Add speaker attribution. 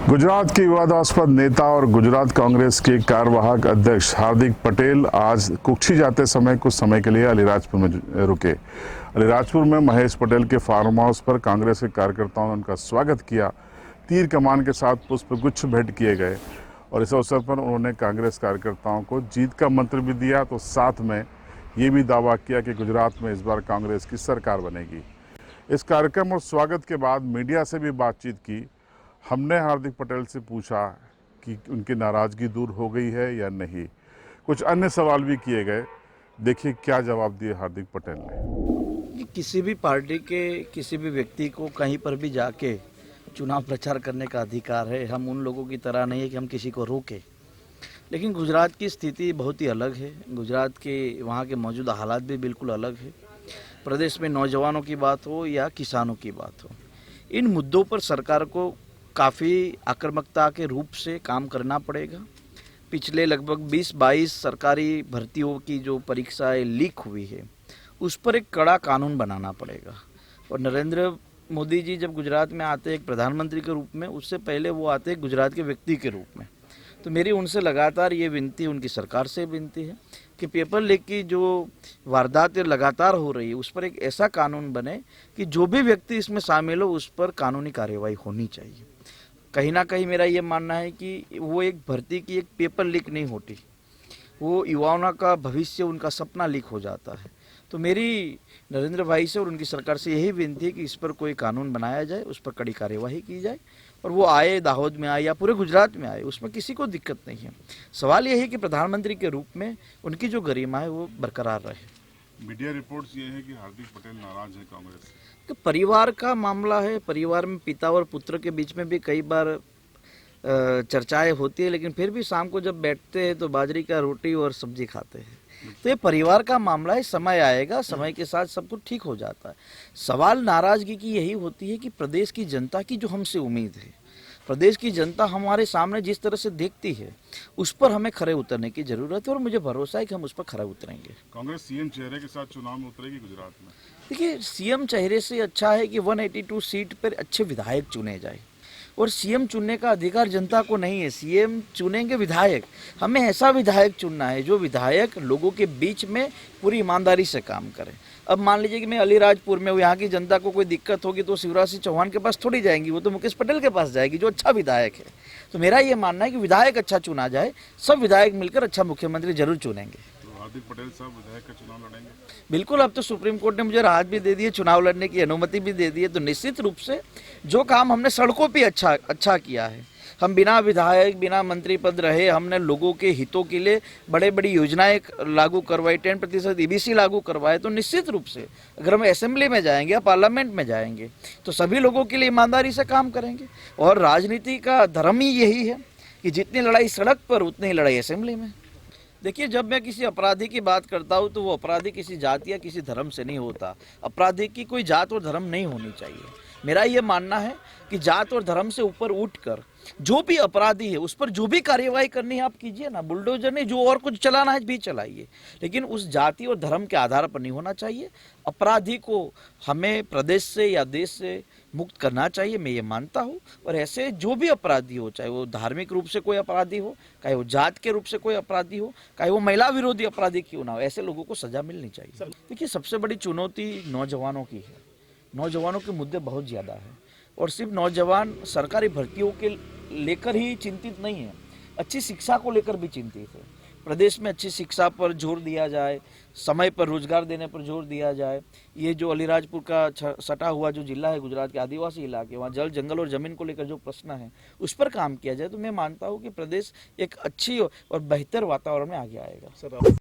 Speaker 1: गुजरात के विवादास्पद नेता और गुजरात कांग्रेस के कार्यवाहक अध्यक्ष हार्दिक पटेल आज कुक्षी जाते समय कुछ समय के लिए अलीराजपुर में रुके। अलीराजपुर में महेश पटेल के फार्म हाउस पर कांग्रेस के कार्यकर्ताओं ने उनका स्वागत किया। तीर कमान के साथ पुष्पगुच्छ भेंट किए गए और इस अवसर पर उन्होंने कांग्रेस कार्यकर्ताओं को जीत का मंत्र भी दिया, तो साथ में ये भी दावा किया कि गुजरात में इस बार कांग्रेस की सरकार बनेगी। इस कार्यक्रम और स्वागत के बाद मीडिया से भी बातचीत की। हमने हार्दिक पटेल से पूछा कि उनकी नाराज़गी दूर हो गई है या नहीं। कुछ अन्य सवाल भी किए गए। देखिए क्या जवाब दिए हार्दिक पटेल ने।
Speaker 2: किसी भी पार्टी के किसी भी व्यक्ति को कहीं पर भी जाके चुनाव प्रचार करने का अधिकार है। हम उन लोगों की तरह नहीं है कि हम किसी को रोकें, लेकिन गुजरात की स्थिति बहुत ही अलग है। गुजरात के वहाँ के मौजूदा हालात भी बिल्कुल अलग है। प्रदेश में नौजवानों की बात हो या किसानों की बात हो, इन मुद्दों पर सरकार को काफ़ी आक्रामकता के रूप से काम करना पड़ेगा। पिछले लगभग 20-22 सरकारी भर्तियों की जो परीक्षाएं लीक हुई है, उस पर एक कड़ा कानून बनाना पड़ेगा। और नरेंद्र मोदी जी जब गुजरात में आते हैं एक प्रधानमंत्री के रूप में, उससे पहले वो आते हैं गुजरात के व्यक्ति के रूप में। तो मेरी उनसे लगातार ये विनती, उनकी सरकार से विनती है कि पेपर लीक की जो वारदातें लगातार हो रही है, उस पर एक ऐसा कानून बने कि जो भी व्यक्ति इसमें शामिल हो उस पर कानूनी कार्रवाई होनी चाहिए। कहीं ना कहीं मेरा ये मानना है कि वो एक भर्ती की एक पेपर लीक नहीं होती, वो युवाओं का भविष्य, उनका सपना लीक हो जाता है। तो मेरी नरेंद्र भाई से और उनकी सरकार से यही विनती है कि इस पर कोई कानून बनाया जाए, उस पर कड़ी कार्यवाही की जाए और वो आए, दाहोद में आए या पूरे गुजरात में आए, उसमें किसी को दिक्कत नहीं है। सवाल यही है कि प्रधानमंत्री के रूप में उनकी जो गरिमा है वो बरकरार रहे।
Speaker 1: मीडिया रिपोर्ट्स ये है कि हार्दिक पटेल नाराज है कांग्रेस से।
Speaker 2: तो परिवार का मामला है, परिवार में पिता और पुत्र के बीच में भी कई बार चर्चाएं होती है, लेकिन फिर भी शाम को जब बैठते हैं तो बाजरी का रोटी और सब्जी खाते हैं। तो ये परिवार का मामला है, समय आएगा, समय के साथ सब कुछ ठीक हो जाता है। सवाल नाराजगी की यही होती है कि प्रदेश की जनता की जो हमसे उम्मीद है, प्रदेश की जनता हमारे सामने जिस तरह से देखती है, उस पर हमें खरे उतरने की जरूरत है और मुझे भरोसा है कि हम उस पर खरे उतरेंगे।
Speaker 1: कांग्रेस सीएम चेहरे के साथ चुनाव में उतरेगी गुजरात में।
Speaker 2: देखिए, सीएम चेहरे से अच्छा है कि 182 सीट पर अच्छे विधायक चुने जाए, और सीएम चुनने का अधिकार जनता को नहीं है। सीएम चुनेंगे विधायक। हमें ऐसा विधायक चुनना है जो विधायक लोगों के बीच में पूरी ईमानदारी से काम करे। अब मान लीजिए कि मैं अलीराजपुर में हूँ, यहाँ की जनता को कोई दिक्कत होगी तो शिवराज सिंह चौहान के पास थोड़ी जाएंगी, वो तो मुकेश पटेल के पास जाएगी जो अच्छा विधायक है। तो मेरा ये मानना है कि विधायक अच्छा चुना जाए, सब विधायक मिलकर अच्छा मुख्यमंत्री जरूर चुनेंगे।
Speaker 1: हार्दिक पटेल साहब विधायक का चुनाव लड़ेंगे?
Speaker 2: बिल्कुल। अब तो सुप्रीम कोर्ट ने मुझे राहत भी दे दी है, चुनाव लड़ने की अनुमति भी दे दी है। तो निश्चित रूप से जो काम हमने सड़कों पे अच्छा किया है, हम बिना विधायक बिना मंत्री पद रहे हमने लोगों के हितों के लिए बड़ी योजनाएं लागू करवाई, 10% ईबीसी लागू करवाए। तो निश्चित रूप से अगर हम असेंबली में जाएंगे या पार्लियामेंट में जाएंगे तो सभी लोगों के लिए ईमानदारी से काम करेंगे। और राजनीति का धर्म ही यही है कि जितनी लड़ाई सड़क पर उतनी ही लड़ाई असेंबली में। देखिए, जब मैं किसी अपराधी की बात करता हूँ तो वो अपराधी किसी जाति या किसी धर्म से नहीं होता। अपराधी की कोई जात और धर्म नहीं होनी चाहिए। मेरा ये मानना है कि जात और धर्म से ऊपर उठकर जो भी अपराधी है उस पर जो भी कार्यवाही करनी है आप कीजिए ना, बुलडोजर नहीं, जो और कुछ चलाना है भी चलाइए, लेकिन उस जाति और धर्म के आधार पर नहीं होना चाहिए। अपराधी को हमें प्रदेश से या देश से मुक्त करना चाहिए, मैं ये मानता हूँ। और ऐसे जो भी अपराधी हो, चाहे वो धार्मिक रूप से कोई अपराधी हो, चाहे वो जात के रूप से कोई अपराधी हो, चाहे वो महिला विरोधी अपराधी क्यों ना हो, ऐसे लोगों को सजा मिलनी चाहिए। देखिए, सबसे बड़ी चुनौती नौजवानों की है। नौजवानों के मुद्दे बहुत ज़्यादा हैं और सिर्फ नौजवान सरकारी भर्तियों के लेकर ही चिंतित नहीं है, अच्छी शिक्षा को लेकर भी चिंतित है। प्रदेश में अच्छी शिक्षा पर जोर दिया जाए, समय पर रोजगार देने पर जोर दिया जाए। ये जो अलीराजपुर का सटा हुआ जो जिला है, गुजरात के आदिवासी इलाके, वहाँ जल, जंगल और ज़मीन को लेकर जो प्रश्न है उस पर काम किया जाए तो मैं मानता हूँ कि प्रदेश एक अच्छी और बेहतर वातावरण में आगे आएगा।